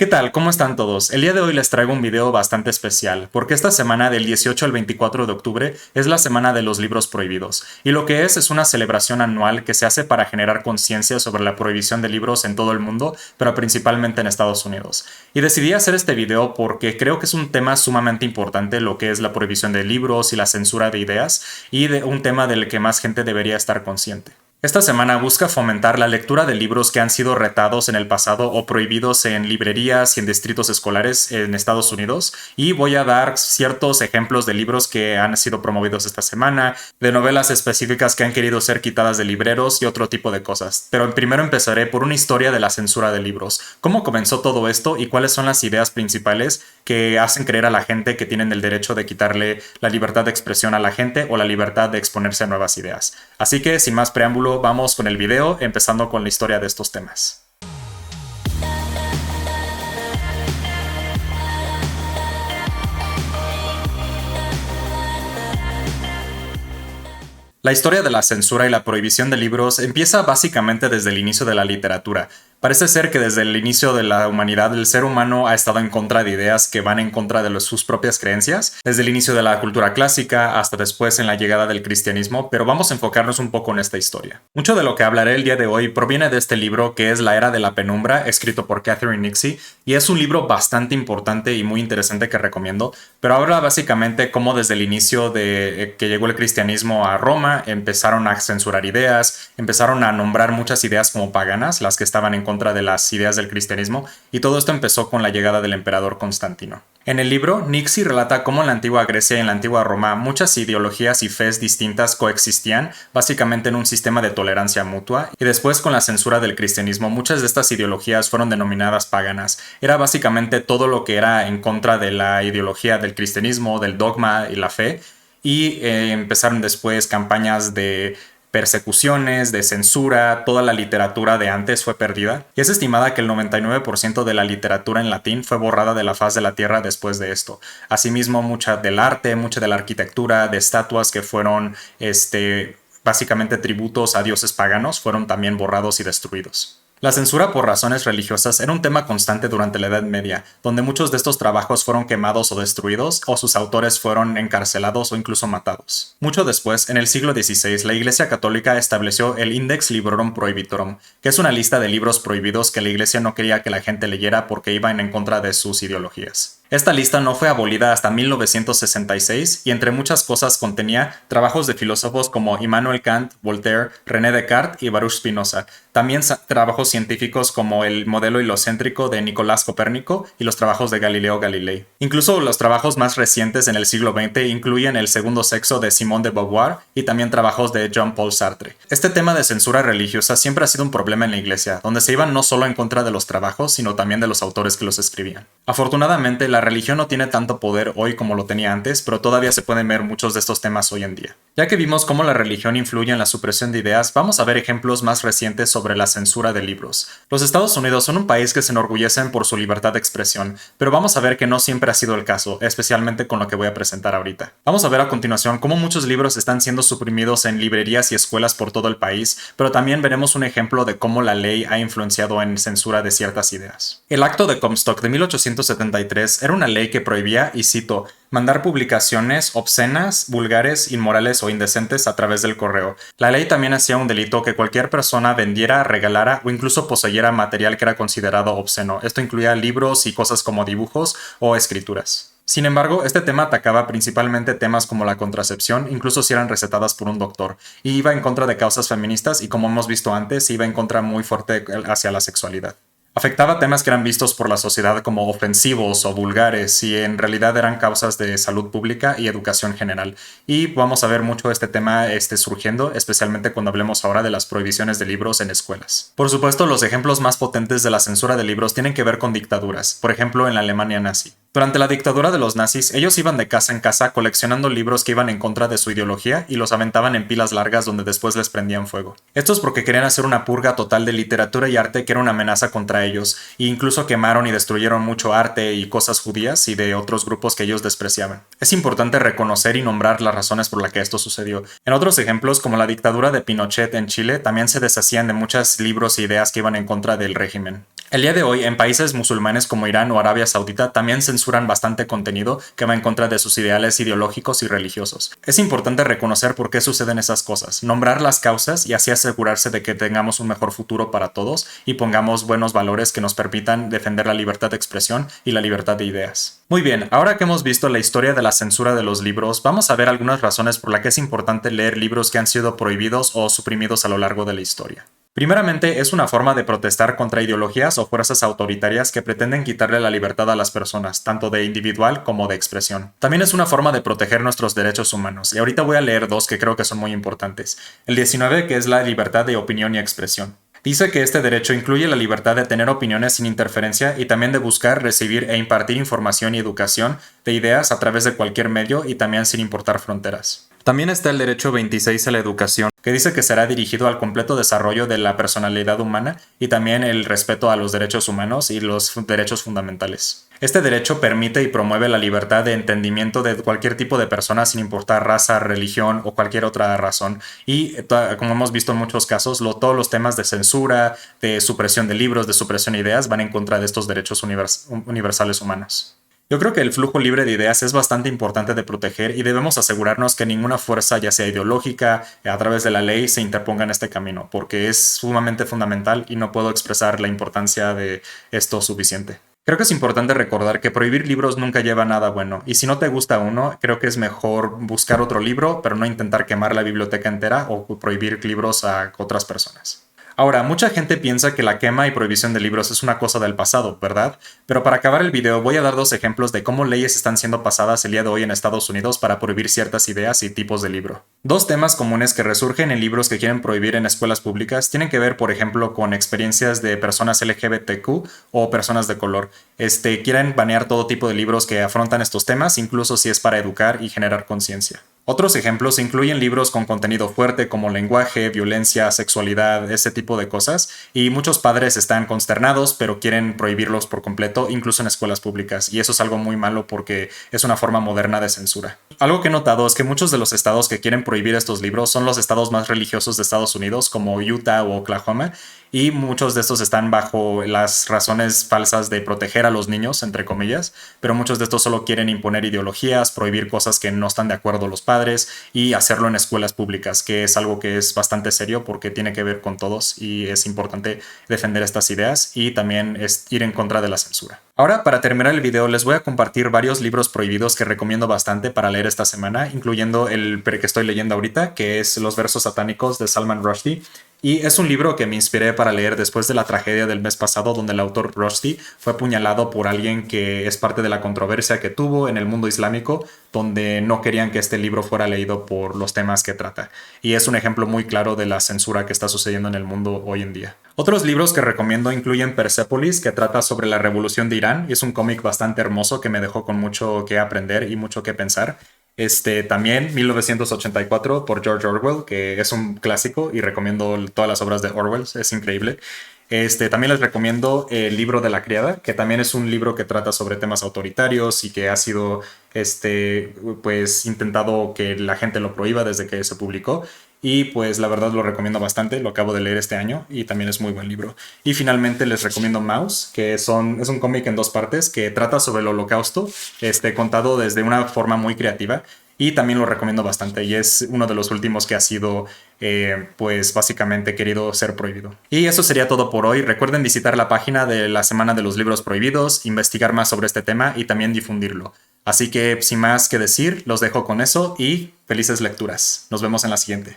¿Qué tal? ¿Cómo están todos? El día de hoy les traigo un video bastante especial, porque esta semana del 18 al 24 de octubre es la semana de los libros prohibidos, y lo que es una celebración anual que se hace para generar conciencia sobre la prohibición de libros en todo el mundo, pero principalmente en Estados Unidos. Y decidí hacer este video porque creo que es un tema sumamente importante lo que es la prohibición de libros y la censura de ideas, y de un tema del que más gente debería estar consciente. Esta semana busca fomentar la lectura de libros que han sido retados en el pasado o prohibidos en librerías y en distritos escolares en Estados Unidos, y voy a dar ciertos ejemplos de libros que han sido promovidos esta semana, de novelas específicas que han querido ser quitadas de libreros y otro tipo de cosas. Pero primero empezaré por una historia de la censura de libros, cómo comenzó todo esto y cuáles son las ideas principales que hacen creer a la gente que tienen el derecho de quitarle la libertad de expresión a la gente o la libertad de exponerse a nuevas ideas. Así que, sin más preámbulo, vamos con el video, empezando con la historia de estos temas. La historia de la censura y la prohibición de libros empieza básicamente desde el inicio de la literatura. Parece ser que desde el inicio de la humanidad el ser humano ha estado en contra de ideas que van en contra de sus propias creencias, desde el inicio de la cultura clásica hasta después en la llegada del cristianismo, pero vamos a enfocarnos un poco en esta historia. Mucho de lo que hablaré el día de hoy proviene de este libro que es La Era de la Penumbra, escrito por Catherine Nixie, y es un libro bastante importante y muy interesante que recomiendo, pero habla básicamente cómo desde el inicio de que llegó el cristianismo a Roma empezaron a censurar ideas, empezaron a nombrar muchas ideas como paganas, las que estaban en contra de las ideas del cristianismo, y todo esto empezó con la llegada del emperador Constantino. En el libro, Nixie relata cómo en la antigua Grecia y en la antigua Roma muchas ideologías y fes distintas coexistían, básicamente en un sistema de tolerancia mutua, y después con la censura del cristianismo muchas de estas ideologías fueron denominadas paganas. Era básicamente todo lo que era en contra de la ideología del cristianismo, del dogma y la fe, y empezaron después campañas de persecuciones, de censura, toda la literatura de antes fue perdida, y es estimada que el 99% de la literatura en latín fue borrada de la faz de la tierra después de esto. Asimismo, mucha del arte, mucha de la arquitectura, de estatuas que fueron básicamente tributos a dioses paganos, fueron también borrados y destruidos. La censura por razones religiosas era un tema constante durante la Edad Media, donde muchos de estos trabajos fueron quemados o destruidos, o sus autores fueron encarcelados o incluso matados. Mucho después, en el siglo XVI, la Iglesia Católica estableció el Index Librorum Prohibitorum, que es una lista de libros prohibidos que la Iglesia no quería que la gente leyera porque iban en contra de sus ideologías. Esta lista no fue abolida hasta 1966 y entre muchas cosas contenía trabajos de filósofos como Immanuel Kant, Voltaire, René Descartes y Baruch Spinoza. También trabajos científicos como el modelo heliocéntrico de Nicolás Copérnico y los trabajos de Galileo Galilei. Incluso los trabajos más recientes en el siglo XX incluyen El segundo sexo de Simone de Beauvoir y también trabajos de Jean-Paul Sartre. Este tema de censura religiosa siempre ha sido un problema en la Iglesia, donde se iban no solo en contra de los trabajos, sino también de los autores que los escribían. Afortunadamente, la religión no tiene tanto poder hoy como lo tenía antes, pero todavía se pueden ver muchos de estos temas hoy en día. Ya que vimos cómo la religión influye en la supresión de ideas, vamos a ver ejemplos más recientes sobre la censura de libros. Los Estados Unidos son un país que se enorgullecen por su libertad de expresión, pero vamos a ver que no siempre ha sido el caso, especialmente con lo que voy a presentar ahorita. Vamos a ver a continuación cómo muchos libros están siendo suprimidos en librerías y escuelas por todo el país, pero también veremos un ejemplo de cómo la ley ha influenciado en censura de ciertas ideas. El Acto de Comstock de 1873 era una ley que prohibía, y cito, mandar publicaciones obscenas, vulgares, inmorales o indecentes a través del correo. La ley también hacía un delito que cualquier persona vendiera, regalara o incluso poseyera material que era considerado obsceno. Esto incluía libros y cosas como dibujos o escrituras. Sin embargo, este tema atacaba principalmente temas como la contracepción, incluso si eran recetadas por un doctor, y iba en contra de causas feministas y, como hemos visto antes, iba en contra muy fuerte hacia la sexualidad. Afectaba temas que eran vistos por la sociedad como ofensivos o vulgares y en realidad eran causas de salud pública y educación general. Y vamos a ver mucho este tema surgiendo, especialmente cuando hablemos ahora de las prohibiciones de libros en escuelas. Por supuesto, los ejemplos más potentes de la censura de libros tienen que ver con dictaduras, por ejemplo en la Alemania nazi. Durante la dictadura de los nazis, ellos iban de casa en casa coleccionando libros que iban en contra de su ideología y los aventaban en pilas largas donde después les prendían fuego. Esto es porque querían hacer una purga total de literatura y arte que era una amenaza contra ellos, e incluso quemaron y destruyeron mucho arte y cosas judías y de otros grupos que ellos despreciaban. Es importante reconocer y nombrar las razones por las que esto sucedió. En otros ejemplos, como la dictadura de Pinochet en Chile, también se deshacían de muchos libros e ideas que iban en contra del régimen. El día de hoy, en países musulmanes como Irán o Arabia Saudita, también censuran bastante contenido que va en contra de sus ideales ideológicos y religiosos. Es importante reconocer por qué suceden esas cosas, nombrar las causas y así asegurarse de que tengamos un mejor futuro para todos y pongamos buenos valores que nos permitan defender la libertad de expresión y la libertad de ideas. Muy bien, ahora que hemos visto la historia de la censura de los libros, vamos a ver algunas razones por las que es importante leer libros que han sido prohibidos o suprimidos a lo largo de la historia. Primeramente, es una forma de protestar contra ideologías o fuerzas autoritarias que pretenden quitarle la libertad a las personas, tanto de individual como de expresión. También es una forma de proteger nuestros derechos humanos, y ahorita voy a leer dos que creo que son muy importantes. El 19, que es la libertad de opinión y expresión. Dice que este derecho incluye la libertad de tener opiniones sin interferencia y también de buscar, recibir e impartir información y educación de ideas a través de cualquier medio y también sin importar fronteras. También está el derecho 26 a la educación, que dice que será dirigido al completo desarrollo de la personalidad humana y también el respeto a los derechos humanos y los derechos fundamentales. Este derecho permite y promueve la libertad de entendimiento de cualquier tipo de persona sin importar raza, religión o cualquier otra razón. Y como hemos visto en muchos casos, todos los temas de censura, de supresión de libros, de supresión de ideas van en contra de estos derechos universales humanos. Yo creo que el flujo libre de ideas es bastante importante de proteger y debemos asegurarnos que ninguna fuerza, ya sea ideológica, a través de la ley, se interponga en este camino, porque es sumamente fundamental y no puedo expresar la importancia de esto suficiente. Creo que es importante recordar que prohibir libros nunca lleva a nada bueno, y si no te gusta uno, creo que es mejor buscar otro libro, pero no intentar quemar la biblioteca entera o prohibir libros a otras personas. Ahora, mucha gente piensa que la quema y prohibición de libros es una cosa del pasado, ¿verdad? Pero para acabar el video voy a dar dos ejemplos de cómo leyes están siendo pasadas el día de hoy en Estados Unidos para prohibir ciertas ideas y tipos de libro. Dos temas comunes que resurgen en libros que quieren prohibir en escuelas públicas tienen que ver, por ejemplo, con experiencias de personas LGBTQ o personas de color. Quieren banear todo tipo de libros que afrontan estos temas, incluso si es para educar y generar conciencia. Otros ejemplos incluyen libros con contenido fuerte como lenguaje, violencia, sexualidad, ese tipo de cosas, y muchos padres están consternados pero quieren prohibirlos por completo, incluso en escuelas públicas, y eso es algo muy malo porque es una forma moderna de censura. Algo que he notado es que muchos de los estados que quieren prohibir estos libros son los estados más religiosos de Estados Unidos, como Utah o Oklahoma, y muchos de estos están bajo las razones falsas de proteger a los niños, entre comillas, pero muchos de estos solo quieren imponer ideologías, prohibir cosas que no están de acuerdo los padres y hacerlo en escuelas públicas, que es algo que es bastante serio porque tiene que ver con todos y es importante defender estas ideas y también es ir en contra de la censura. Ahora, para terminar el video, les voy a compartir varios libros prohibidos que recomiendo bastante para leer esta semana, incluyendo el que estoy leyendo ahorita, que es Los versos satánicos de Salman Rushdie. Y es un libro que me inspiré para leer después de la tragedia del mes pasado, donde el autor Rushdie fue apuñalado por alguien que es parte de la controversia que tuvo en el mundo islámico, donde no querían que este libro fuera leído por los temas que trata. Y es un ejemplo muy claro de la censura que está sucediendo en el mundo hoy en día. Otros libros que recomiendo incluyen Persepolis, que trata sobre la revolución de Irán, y es un cómic bastante hermoso que me dejó con mucho que aprender y mucho que pensar. También 1984 por George Orwell, que es un clásico y recomiendo todas las obras de Orwell, es increíble. También les recomiendo el libro de la criada, que también es un libro que trata sobre temas autoritarios y que ha sido pues intentado que la gente lo prohíba desde que se publicó. Y pues la verdad lo recomiendo bastante, lo acabo de leer este año y también es muy buen libro. Y finalmente les recomiendo Maus, que es un cómic en dos partes que trata sobre el holocausto, contado desde una forma muy creativa. Y también lo recomiendo bastante y es uno de los últimos que ha sido, pues básicamente querido ser prohibido. Y eso sería todo por hoy. Recuerden visitar la página de la Semana de los Libros Prohibidos, investigar más sobre este tema y también difundirlo. Así que sin más que decir, los dejo con eso y felices lecturas. Nos vemos en la siguiente.